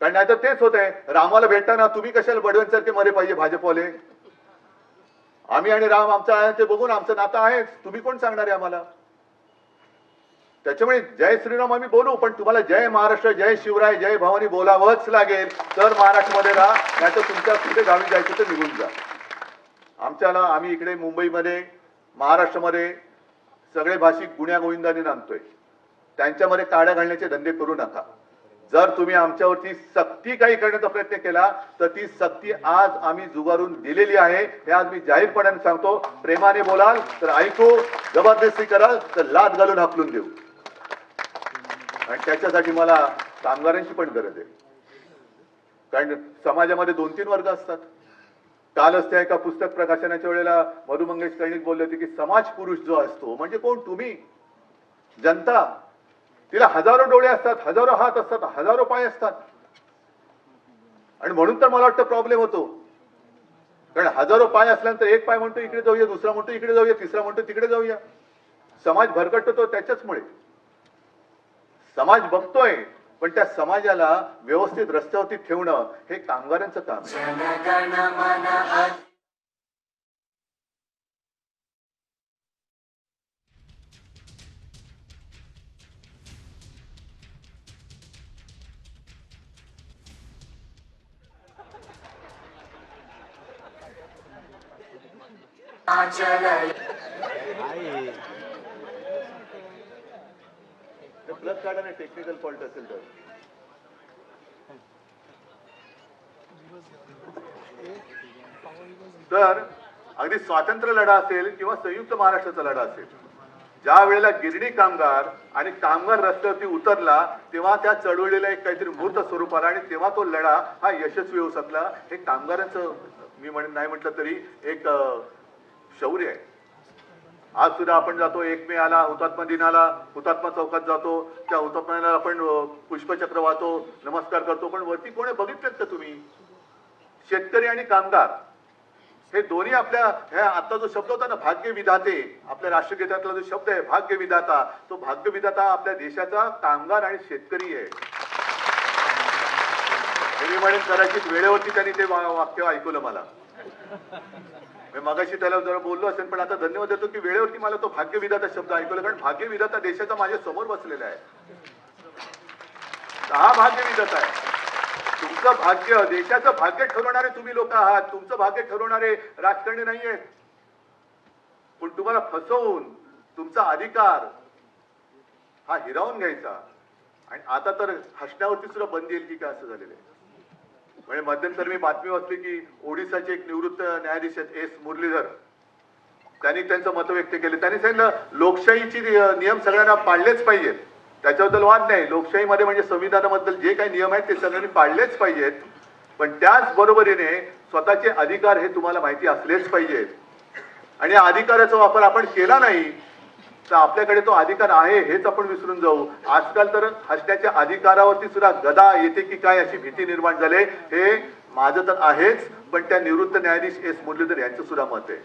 कारण नाही तर तेच होत आहे, रामाला भेटताना तुम्ही कशाला बडव्यांसारखे मरे पाहिजे भाजपवाले. आम्ही आणि राम आमचा आहे ते बघून आमचं नातं आहेच, तुम्ही कोण सांगणार आहे आम्हाला. त्याच्यामुळे जय श्रीराम आम्ही बोलू, पण तुम्हाला जय महाराष्ट्र, जय शिवराय, जय भवानी बोलावंच लागेल, तर महाराष्ट्रामध्ये राहा, नाही तर तुमच्या कुठे गावी जायचं तर निघून जा. आम्ही इकडे मुंबईमध्ये महाराष्ट्रामध्ये सगळे भाषिक गुण्या गोविंदाने नांदतोय, त्यांच्यामध्ये काड्या घालण्याचे धंदे करू नका. जर तुम्ही आमच्यावरती सक्ती काही करण्याचा प्रयत्न केला तर ती सक्ती आज आम्ही जुगारून दिलेली आहे, हे आज मी जाहीरपणाने सांगतो. प्रेमाने बोलाल तर ऐकू, जबरदस्ती कराल तर लाद घालून हाकलून देऊ. आणि त्याच्यासाठी मला कामगारांची पण गरज आहे, कारण समाजामध्ये 2-3 वर्ग असतात. कालच त्या एका पुस्तक प्रकाशनाच्या वेळेला मधु मंगेश कर्णिक बोलले होते की समाज पुरुष जो असतो म्हणजे कोण, तुम्ही जनता. तिला हजारो डोळे असतात, हजारो हात असतात, हजारो पाय असतात, आणि म्हणून तर मला वाटतं प्रॉब्लेम होतो. कारण हजारो पाय असल्यानंतर एक पाय म्हणतो इकडे जाऊया, दुसरा म्हणतो इकडे जाऊया, तिसरा म्हणतो तिकडे जाऊया. समाज भरकटतो त्याच्याचमुळे. समाज बघतोय, पण त्या समाजाला व्यवस्थित रस्त्यावरती ठेवणं हे कामगारांचं काम आहे. प्लस काढा ना, टेक्निकल फॉल्ट असेल तर. तर अगदी स्वातंत्र्य लढा असेल किंवा संयुक्त महाराष्ट्राचा लढा असेल, ज्या वेळेला गिरणी कामगार आणि कामगार रस्त्यावरती उतरला तेव्हा त्या चळवळीला एक काहीतरी मूर्त स्वरूप आला, आणि तेव्हा तो लढा हा यशस्वी होऊ शकला. हे कामगारांचं मी नाही म्हटलं तरी एक शौर्य आहे. आज सुद्धा आपण जातो 1 मे आला, हुतात्मा दिनाला हुतात्मा चौकात जातो, त्या हुतात्म्याला आपण पुष्पचक्र वाहतो, नमस्कार करतो, पण वरती कोणी बघितलं का तुम्ही? शेतकरी आणि कामगार हे दोन्ही आपल्या, आता जो शब्द होता ना भाग्य विधाते, आपल्या राष्ट्रगीतातला जो शब्द आहे भाग्य विधाता, तो भाग्य विधाता आपल्या देशाचा कामगार आणि शेतकरी आहे. मी म्हणेन कदाचित वेळेवरती त्यांनी ते वाक्य ऐकवलं मला. मी मगाशी त्याला जरा बोललो असेल, पण आता धन्यवाद देतो की वेळेवरती मला तो भाग्य विधाता शब्द ऐकवला, कारण भाग्य विधाता देशाचा माझ्या समोर बसलेला आहे. हा भाग्य विधाता आहे. तुमचं भाग्य, देशाचं भाग्य ठरवणारे तुम्ही लोक आहात, तुमचं भाग्य ठरवणारे राजकारणी नाहीये. पण तुम्हाला फसवून तुमचा अधिकार हा हिरावून घ्यायचा, आणि आता तर हसण्यावरती सुद्धा बंदी येईल की काय असं झालेलं आहे. म्हणजे मध्यंतर मी बातमी वाचली की ओडिसाचे एक निवृत्त न्यायाधीश आहेत एस मुरलीधर, त्यांनी त्यांचं मत व्यक्त केले. त्यांनी सांगितलं लोकशाहीचे नियम सगळ्यांना पाळलेच पाहिजेत, त्याच्याबद्दल वाद नाही. लोकशाहीमध्ये म्हणजे संविधानाबद्दल जे काही नियम आहेत ते सगळ्यांनी पाळलेच पाहिजेत, पण त्याच बरोबरीने स्वतःचे अधिकार हे तुम्हाला माहिती असलेच पाहिजेत. आणि या अधिकाराचा वापर आपण केला नाही तर आपल्याकडे तो अधिकार आहे हेच आपण विसरून जाऊ. आजकाल तर हसण्याच्या अधिकारावरती सुद्धा गदा येते की काय अशी भीती निर्माण झाली. हे माझं तर आहेच, पण त्या निवृत्त न्यायाधीश एस मुरलीधर यांचं सुद्धा मत आहे.